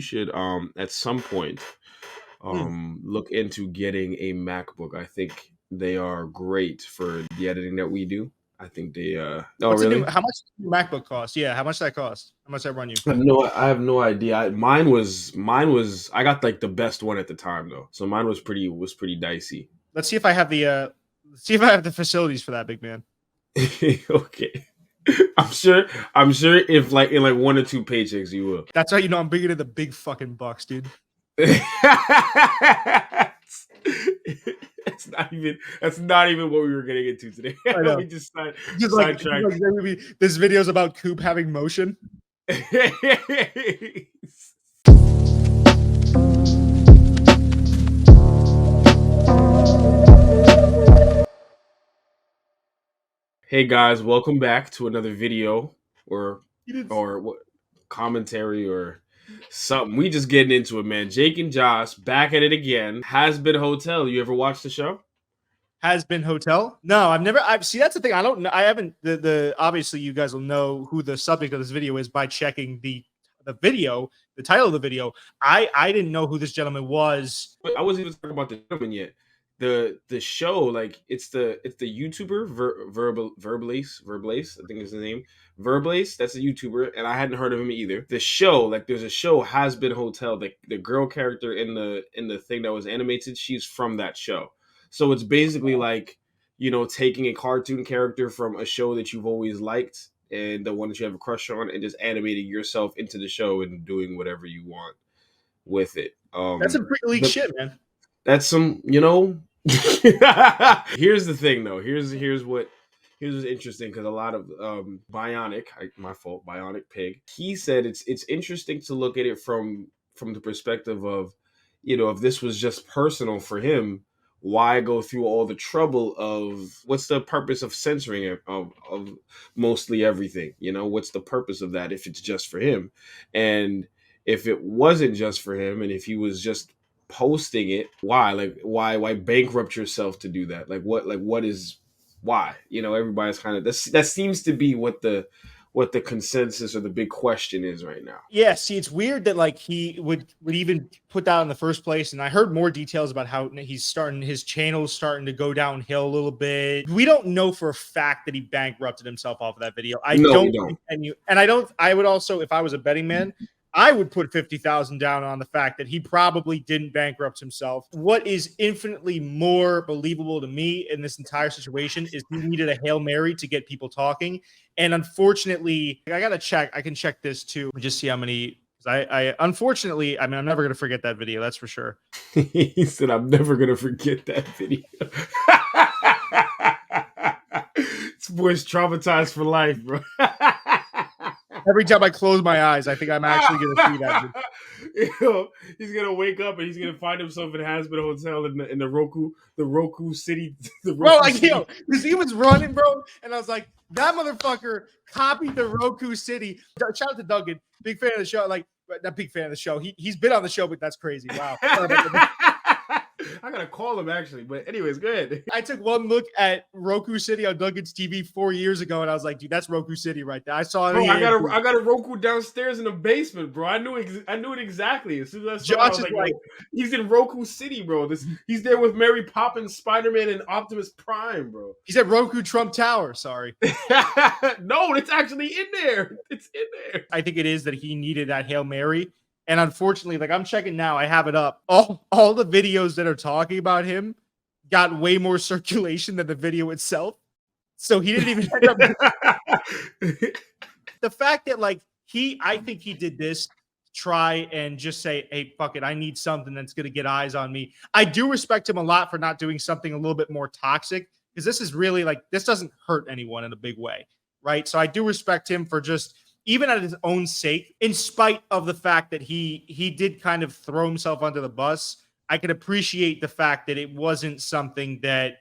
you should at some point look into getting a MacBook. I think they are great for the editing that we do. I think they oh What's really? how much does your MacBook cost? Yeah, how much that cost? How much that run you? I have no idea. Mine was I got like the best one at the time though. So mine was pretty dicey. Let's see if I have the facilities for that, big man. Okay. I'm sure if like in like 1 or 2 paychecks you will. That's how you know I'm bigger than the big fucking bucks, dude. That's not even what we were getting into today. I know. We just Like, this video's about Coop having motion. Hey guys, welcome back to another video or what commentary or something. We just getting into it, man. Jake and Josh back at it again. Hazbin Hotel. You ever watched the show? Hazbin Hotel? No, I've never. See, that's the thing. I don't know. I haven't. The obviously you guys will know who the subject of this video is by checking the video, the title of the video. I didn't know who this gentleman was. But I wasn't even talking about the gentleman yet. The show, like it's the YouTuber Verbalase, I think is the name. Verbalase, that's a YouTuber, and I hadn't heard of him either. The show, like there's a show, Hazbin Hotel. The girl character in the thing that was animated, she's from that show. So it's basically like, taking a cartoon character from a show that you've always liked and the one that you have a crush on, and just animating yourself into the show and doing whatever you want with it. That's some pretty leak shit, man. That's some, Here's the thing though. Here's what's interesting, because a lot of Bionic Pig, he said it's interesting to look at it from the perspective of, if this was just personal for him, why go through all the trouble of what's the purpose of censoring it, of mostly everything? What's the purpose of that if it's just for him? And if it wasn't just for him, and if he was just posting it, why bankrupt yourself to do that? Why? Everybody's kind of that seems to be what the consensus or the big question is right now. Yeah, see, it's weird that like he would even put that in the first place. And I heard more details about how his channel's starting to go downhill a little bit. We don't know for a fact that he bankrupted himself off of that video. I would also, if I was a betting man, I would put 50,000 down on the fact that he probably didn't bankrupt himself. What is infinitely more believable to me in this entire situation is he needed a Hail Mary to get people talking. And unfortunately, I got to check. I can check this too. Just see how many. Unfortunately, I'm never going to forget that video. That's for sure. He said, I'm never going to forget that video. This boy's traumatized for life, bro. Every time I close my eyes, I think I'm actually going to see that. He's going to wake up and he's going to find himself in Hazbin Hotel in the Roku City. Because he was running, bro. And I was like, that motherfucker copied the Roku City. Shout out to Duggan. Big fan of the show. Like, not big fan of the show. He's been on the show, but that's crazy. Wow. I gotta call him actually, but anyways, good. I took one look at Roku City on Duggan's TV 4 years ago, and I was like, dude, that's Roku City right there. I saw it. Bro, I got a Roku downstairs in the basement, bro. I knew it exactly. As soon as I saw it, I was like, he's in Roku City, bro. He's there with Mary Poppins, Spider-Man, and Optimus Prime, bro. He's at Roku Trump Tower. Sorry. No, it's actually in there. It's in there. I think it is that he needed that Hail Mary. And unfortunately, like I'm checking now, I have it up. All the videos that are talking about him got way more circulation than the video itself. So he didn't even end up. The fact that like I think he did this to try and just say, hey, fuck it, I need something that's going to get eyes on me. I do respect him a lot for not doing something a little bit more toxic, because this is really like, this doesn't hurt anyone in a big way, right? So I do respect him for just, even at his own sake, in spite of the fact that he did kind of throw himself under the bus, I can appreciate the fact that it wasn't something that,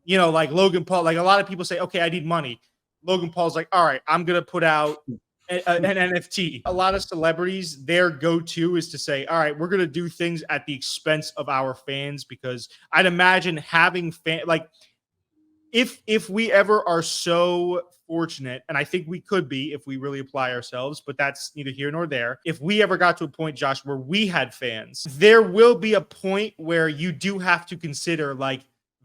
like Logan Paul, like a lot of people say, okay, I need money. Logan Paul's like, all right, I'm going to put out an NFT. A lot of celebrities, their go-to is to say, all right, we're going to do things at the expense of our fans, because I'd imagine having if we ever are so fortunate, and I think we could be if we really apply ourselves, but that's neither here nor there. If we ever got to a point, Josh, where we had fans, there will be a point where you do have to consider like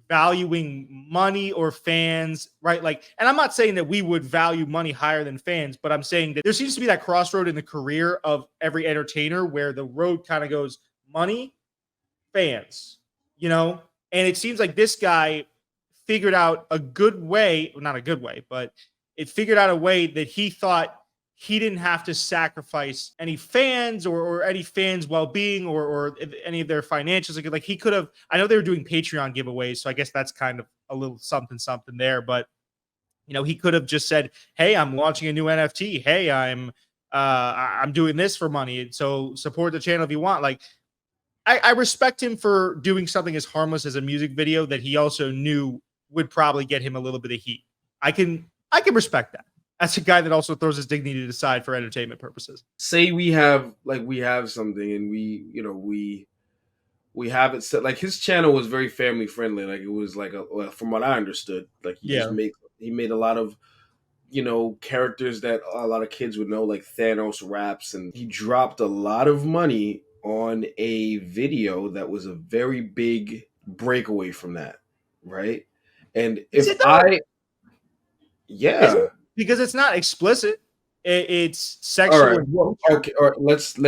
valuing money or fans, right? Like, and I'm not saying that we would value money higher than fans, but I'm saying that there seems to be that crossroad in the career of every entertainer where the road kind of goes money, fans, you know? And it seems like this guy figured out a good way, well, not a good way, but it figured out a way that he thought he didn't have to sacrifice any fans or any fans' well-being or any of their financials. Like he could have, I know they were doing Patreon giveaways, so I guess that's kind of a little something there, but you know, he could have just said, hey, I'm launching a new NFT. Hey, I'm doing this for money. So support the channel if you want. Like, I respect him for doing something as harmless as a music video that he also knew would probably get him a little bit of heat. I can respect that. That's a guy that also throws his dignity aside for entertainment purposes. Say we have something and we have it set, like his channel was very family friendly. Like it was like from what I understood, like he made a lot of characters that a lot of kids would know, like Thanos raps, and he dropped a lot of money on a video that was a very big breakaway from that, right? And yeah, because it's not explicit, it's all right. sexual. Well, okay, all right. Let's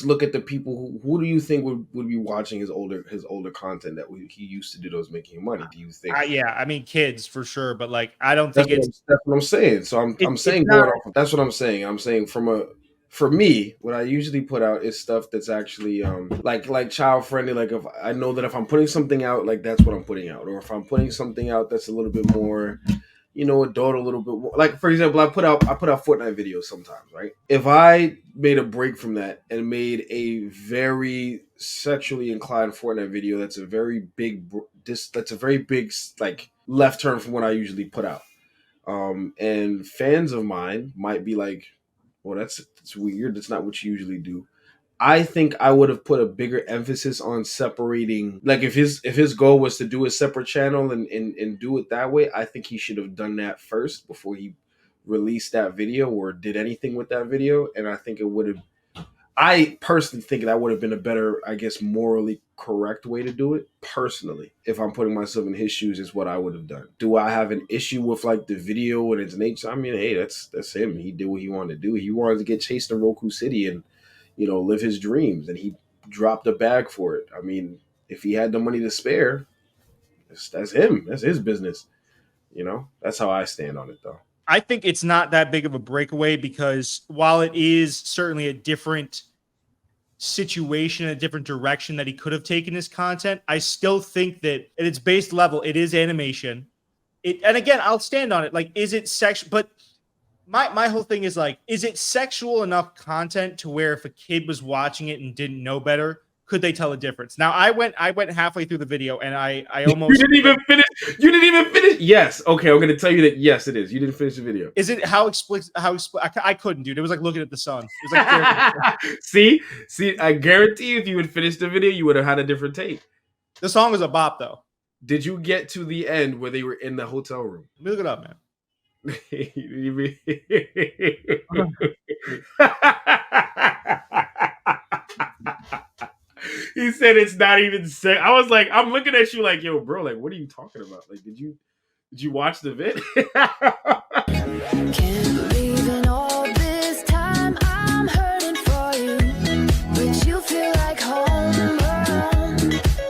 look at the people who do you think would be watching his older content that he used to do that was making money? Do you think? Yeah, I mean kids for sure, but like I don't think that's what I'm saying. So I'm saying going off. That's what I'm saying. I'm saying for me, what I usually put out is stuff that's actually like child friendly. Like if I know that if I'm putting something out, like that's what I'm putting out, or if I'm putting something out that's a little bit more, adult, a little bit more. Like for example, I put out Fortnite videos sometimes, right? If I made a break from that and made a very sexually inclined Fortnite video, that's a very big like left turn from what I usually put out. And fans of mine might be like, well, that's weird. That's not what you usually do. I think I would have put a bigger emphasis on separating. Like if his goal was to do a separate channel and do it that way, I think he should have done that first before he released that video or did anything with that video. And I think it would have. I personally think that would have been a better, I guess, morally correct way to do it. Personally, if I'm putting myself in his shoes, is what I would have done. Do I have an issue with like the video and its nature? I mean, hey, that's him. He did what he wanted to do. He wanted to get chased in Roku City and live his dreams, and he dropped a bag for it. I mean, if he had the money to spare, that's him. That's his business. That's how I stand on it, though. I think it's not that big of a breakaway because while it is certainly a different situation, a different direction that he could have taken his content, I still think that at its base level, it is animation. And again, I'll stand on it. Like, is it sexual? But my whole thing is like, is it sexual enough content to where if a kid was watching it and didn't know better, could they tell a difference? Now, I went halfway through the video and I almost You didn't even finish. Yes. Okay, I'm going to tell you that yes, it is. You didn't finish the video. Is it how explicit? I couldn't, dude. It was like looking at the sun. It was like see, I guarantee you, if you would finish the video, you would have had a different take. The song was a bop, though. Did you get to the end where they were in the hotel room? Let me look it up, man. He said it's not even sick. I was like, I'm looking at you like, yo, bro, like, what are you talking about? Like, did you watch the vid? Can't believe in all this time I'm hurting for you, but you feel like home.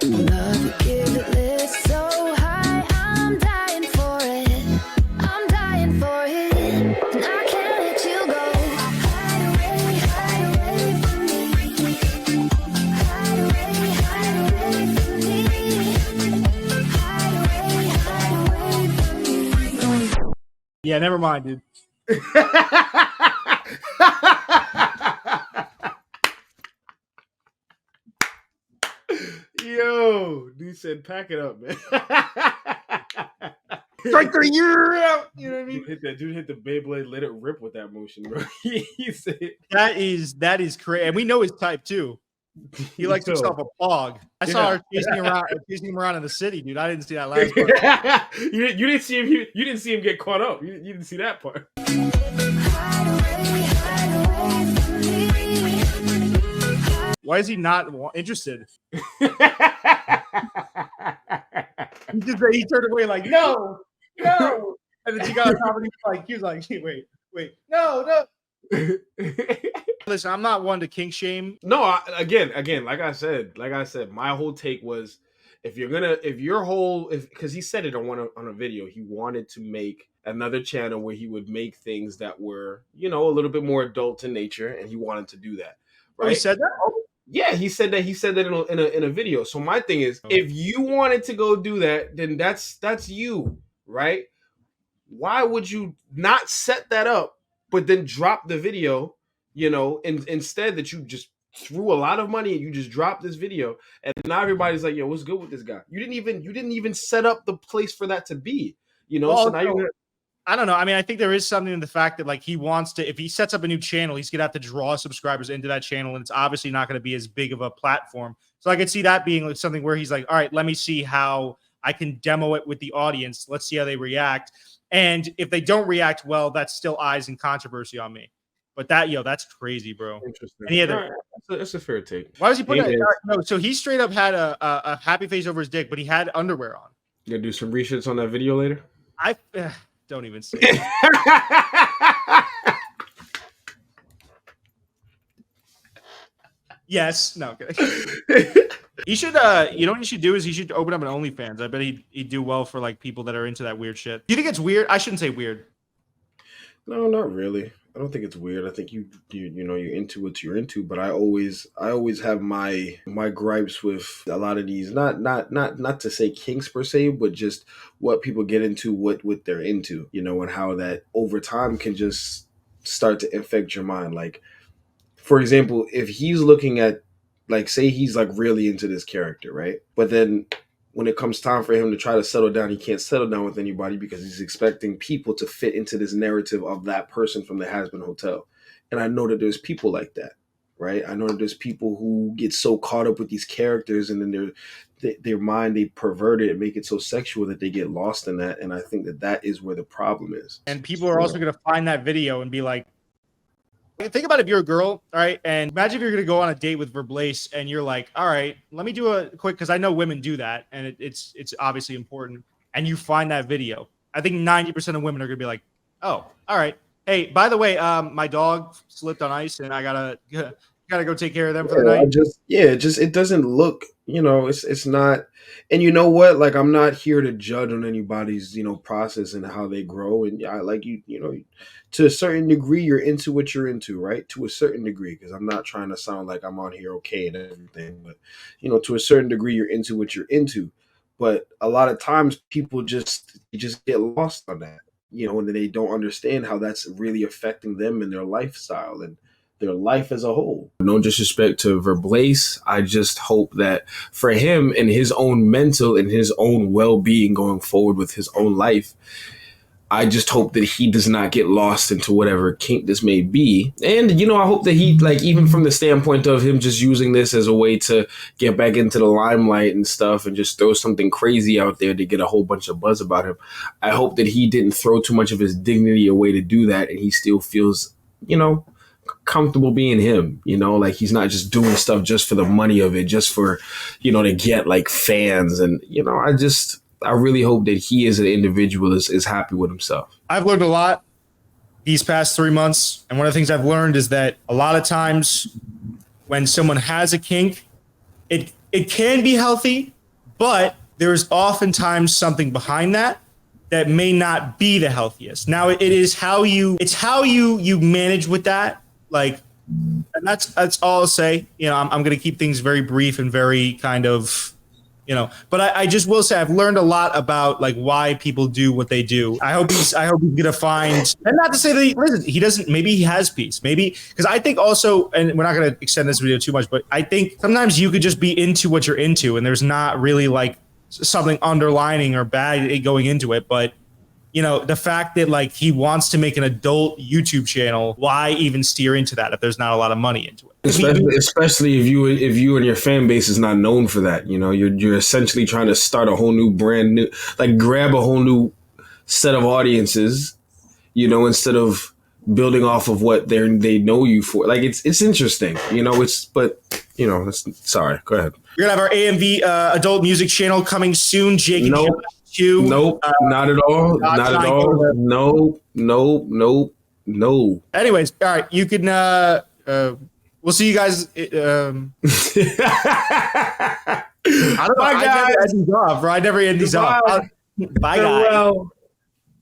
Love give it lift so high, I'm dying for it. I'm dying for it, and I can't let you go. Hide away from me. Hide away from me. Hide away from me. Yeah, never mind, dude. Yo, dude said, pack it up, man. Strike the year out. You know what I mean? Dude hit the Beyblade, let it rip with that motion, bro. He said That is crazy. And we know his type too. He likes Yo. himself a pog. I saw her chasing him around in the city, dude. I didn't see that last part. You didn't see him. You didn't see him get caught up. You didn't see that part. Why is he not interested? He turned away like, no. And then she got on top of him like, he was like, wait, no. Listen, I'm not one to kink shame. No, again, like I said, my whole take was because he said it on a video, he wanted to make another channel where he would make things that were, a little bit more adult in nature, and he wanted to do that. Right? Oh, he said that? Yeah, he said that in a video. So my thing is, if you wanted to go do that, then that's you, right? Why would you not set that up, but then drop the video, instead that you just threw a lot of money and you just dropped this video, and now everybody's like, yo, what's good with this guy? You didn't even set up the place for that to be, Well, so now you're I don't know. I mean, I think there is something in the fact that like he wants to, if he sets up a new channel, he's gonna have to draw subscribers into that channel, and it's obviously not going to be as big of a platform. So I could see that being like something where he's like, all right, let me see how I can demo it with the audience. Let's see how they react. And if they don't react well, that's still eyes and controversy on me. But that's crazy, bro. interesting. Any other? All right, that's a fair take. Why was he putting that? No, so he straight up had a happy face over his dick, but he had underwear on. You gonna do some research on that video later? Don't even say it. Yes. No. He should. You know what he should do is he should open up an OnlyFans. I bet he'd do well for like people that are into that weird shit. Do you think it's weird? I shouldn't say weird. No, not really. I don't think it's weird. I think you're into what you're into, but I always have my gripes with a lot of these, not to say kinks per se, but just what people get into, what they're into, and how that over time can just start to infect your mind. Like, for example, if he's looking at, like, say he's like really into this character, right? But then when it comes time for him to try to settle down, he can't settle down with anybody because he's expecting people to fit into this narrative of that person from the Hazbin Hotel. And I know that there's people like that, right? I know that there's people who get so caught up with these characters, and then their mind, they pervert it and make it so sexual that they get lost in that. And I think that is where the problem is. And people are also going to find that video and be like, think about if you're a girl, all right, and imagine if you're going to go on a date with Verbalase and you're like, all right, let me do a quick, because I know women do that, and it's obviously important, and you find that video. I think 90% of women are going to be like, oh, all right. Hey, by the way, my dog slipped on ice, and I gotta go take care of them for the night. It doesn't look, it's not. And you know what? Like, I'm not here to judge on anybody's, process and how they grow. And I like to a certain degree, you're into what you're into, right? To a certain degree, because I'm not trying to sound like I'm on here okay and everything, but to a certain degree, you're into what you're into. But a lot of times, people just get lost on that, and they don't understand how that's really affecting them and their lifestyle and their life as a whole. No disrespect to Verbalase. I just hope that for him and his own mental and his own well-being going forward with his own life, I just hope that he does not get lost into whatever kink this may be. And, I hope that he, like, even from the standpoint of him just using this as a way to get back into the limelight and stuff and just throw something crazy out there to get a whole bunch of buzz about him, I hope that he didn't throw too much of his dignity away to do that, and he still feels, comfortable being him, like he's not just doing stuff just for the money of it, just for, to get like fans. And, I really hope that he as an individual is happy with himself. I've learned a lot these past 3 months. And one of the things I've learned is that a lot of times when someone has a kink, it can be healthy, but there's oftentimes something behind that may not be the healthiest. Now it's how you manage with that. Like, and that's all I'll say. I'm going to keep things very brief and very kind of, but I just will say I've learned a lot about like why people do what they do. I hope he's going to find, and not to say that he doesn't, maybe he has peace, maybe, because I think also, and we're not going to extend this video too much, but I think sometimes you could just be into what you're into and there's not really like something underlining or bad going into it, but you know, the fact that like he wants to make an adult YouTube channel, why even steer into that if there's not a lot of money into it? Especially if you and your fan base is not known for that, you know, you're essentially trying to start a whole new brand new, like grab a whole new set of audiences, you know, instead of building off of what they know you for. Like it's interesting, you know. But you know, sorry. Go ahead. We're gonna have our AMV adult music channel coming soon. Jake and Nope. Nope. Not at all. Not at all. No. Anyways, all right. You can. We'll see you guys. I don't know. Bye, guys. I never end these off, bro. I never end these off. Bye, guys.